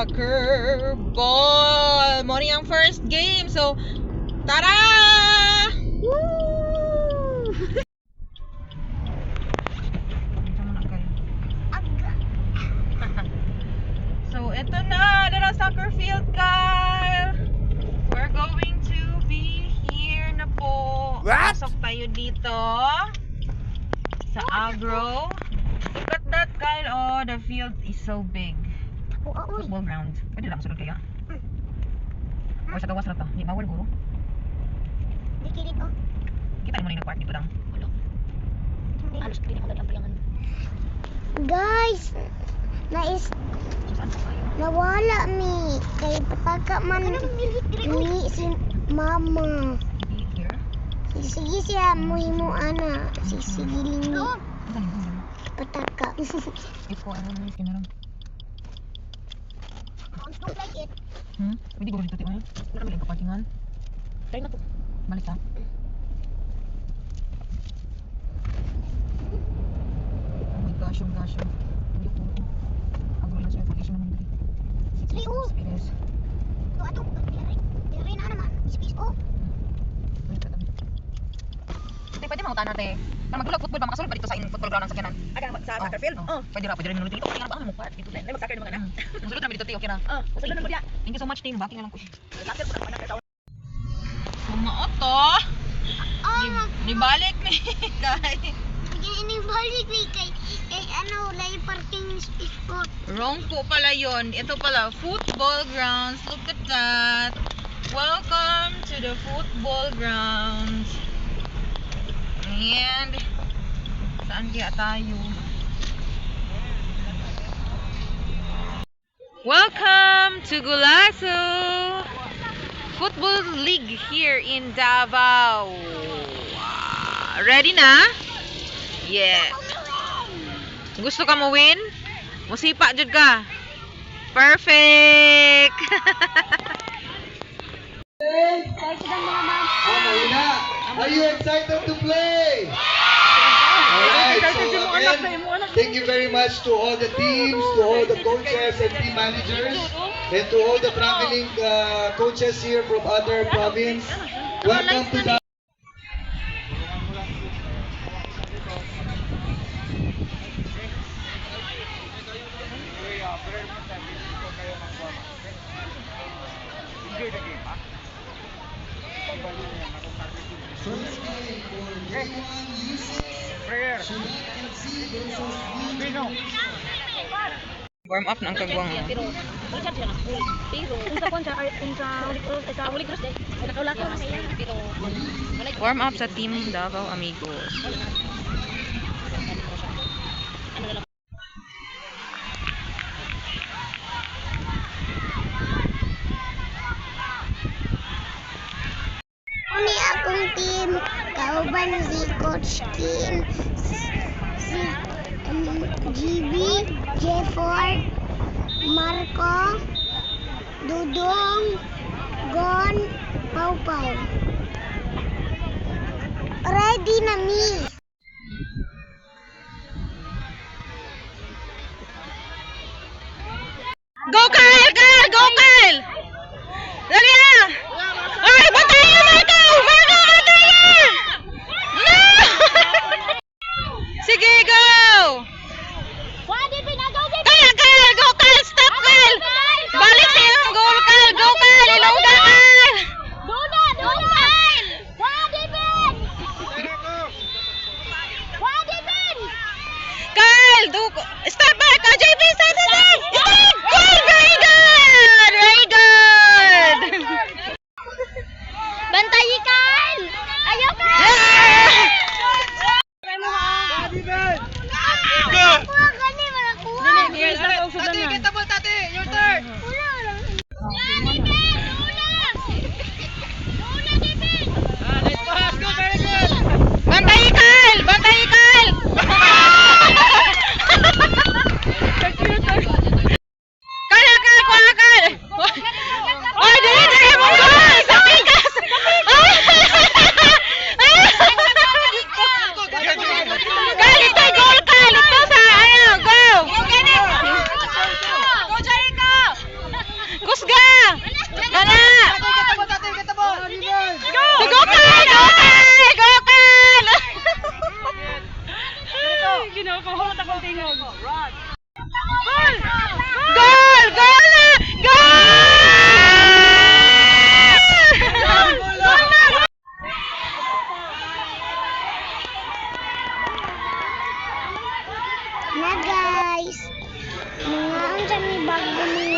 soccer ball. Mo ang first game. So, tara! Woo! So, ito na. Dara soccer field, Kyle. We're going to be here na po. What? Pasok tayo dito sa agro. Look at that, Kyle. Oh, the field is so big. Football ground. Pwede lang sulod kaya. Or sa gawas na to. Hindi mawal guro. Dikirit oh. Kita mo na yung nag-park dito lang. Alos pili ko ang payangan. Guys, nawala mi kay pataka man ni si mama. Sige siya muhimo ana si sigiling ni pataka. Ito ano na yung lang. Don't like it. Pwede guro dito tayo. Wala kami lang kaparkingan. Try na to. Balik ha. Oh my gosh, yung gosh. Hindi ko puro. Agro lang siya. Pag-isyo naman dito. Sige oh. Experience. So ato, diri na naman. Space oh. Pwede mga utana te. Para magulog football ba makasulod ba dito sa football ground ng sakyanan? Aga sa soccer field? Oh. Pwede rin minulit dito. Okay na ba ang mukha dito te. Ay mag-soccer naman na. Musulod namin dito te, okay na. Oh, usulo na mo diya. Thank you so much team. Baki na lang ko. Soccer ko na sa Kumaoto. Nibalik ni guys. Ini balik ni kay ano lay parking spot. Wrong po pala yon. Ito pala football grounds. Look at that. Welcome to the football grounds. And saan kaya tayo? Welcome to Gulaso Football League here in Davao. Ready na? Yeah. Gusto ka mo win? Musipa jud ka. Perfect. Are you excited to play? Alright, so again, thank you very much to all the teams, to all the coaches and team managers, and to all the traveling coaches here from other province. Welcome to the Warm up ng kagwang. Pero usa siya na full. Pero unsa kon sa uli cross day. Nakawala ko na iya pero Warm up sa Team Davao Amigos. Uni akong team kauban si Coach Kim, si GB, J4, Marco, Dudong, Gon, Pau Pau. Ready na mi. Go Kyle! Kyle! Go Kyle! Dali na! Ay, batay na Marco! Marco, batay na! No! Sige, go! Kyle! Kyle! Go Kyle! Stop Kyle! Balik sa iyong goal Kyle! Go Kyle! Ilongga Kyle! kinakahot akong tingog. Goal! Goal! Goal na! Goal! Na guys, mga ang dyan ni bago mga